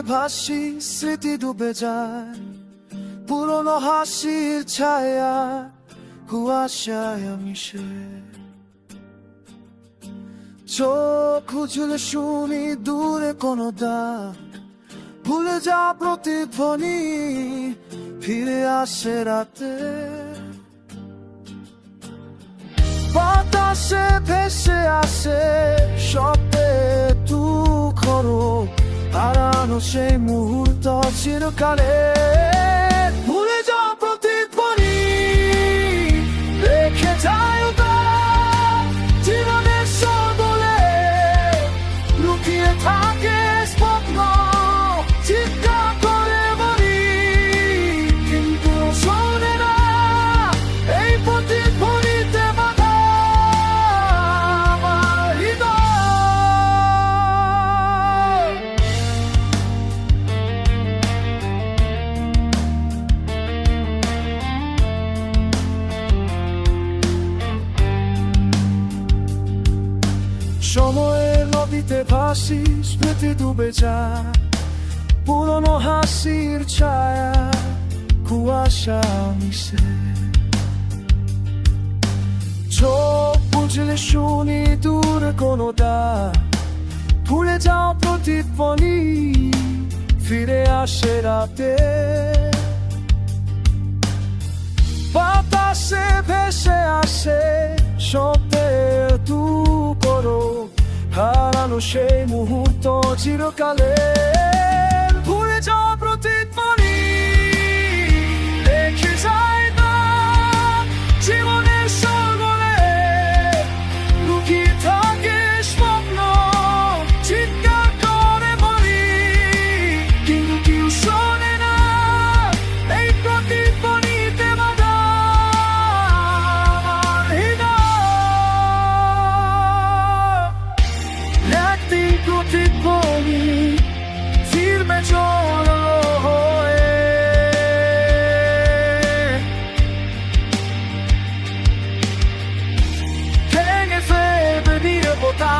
ভাসি স্মৃতি ডুবে যায়, পুরনো হাসির ছায়া কুয়াশায় মিশে। চোখ খুঁজলে শুনি দূরে কোনো ডাক, ভুলে যা প্রতিধ্বনি ফিরে আসে রাতে। বাতাসে ভেসে আসে শব্দে তু খরো, হারানো সেই মুহূর্ত চিরকালে। ভুলে যা প্রতিধ্বনি রেখে যায় তারা জীবনের সবলে, লুকিয়ে থাকে স্বপ্ন চিৎকার করে বলি, কিন্তু শোনে না এই প্রতিধ্বনিতে বাধা আমার হৃদয়। সময়ের নদীতে ভাসি স্মৃতি ডুবে যায়, পুরনো হাসির ছায়া কুয়াশা মিশে। চোখ বুঝলে শুনি দূরে কোনো ডাক, ভুলে যাও প্রতিধ্বনি ফিরে আসে রাতে। বাতাসে ভেসে আসে শব্দে তু করো, হারানো সেই মুহূর্ত চিরকালে। ভুলে যাওয়া প্রতিধ্বনি রেখে যায় না জীবনের সগলে, লুকিয়ে থাকে স্বপ্ন চিৎকার করে বলি, কিন্তু কেউ শোনে না এই প্রতিধ্বনিতে বাধা আমার হৃদয়। একদিন প্রতিধ্বনি ফিরবে জোরালো হয়ে, ভেঙে ফেলবে নীরবতা।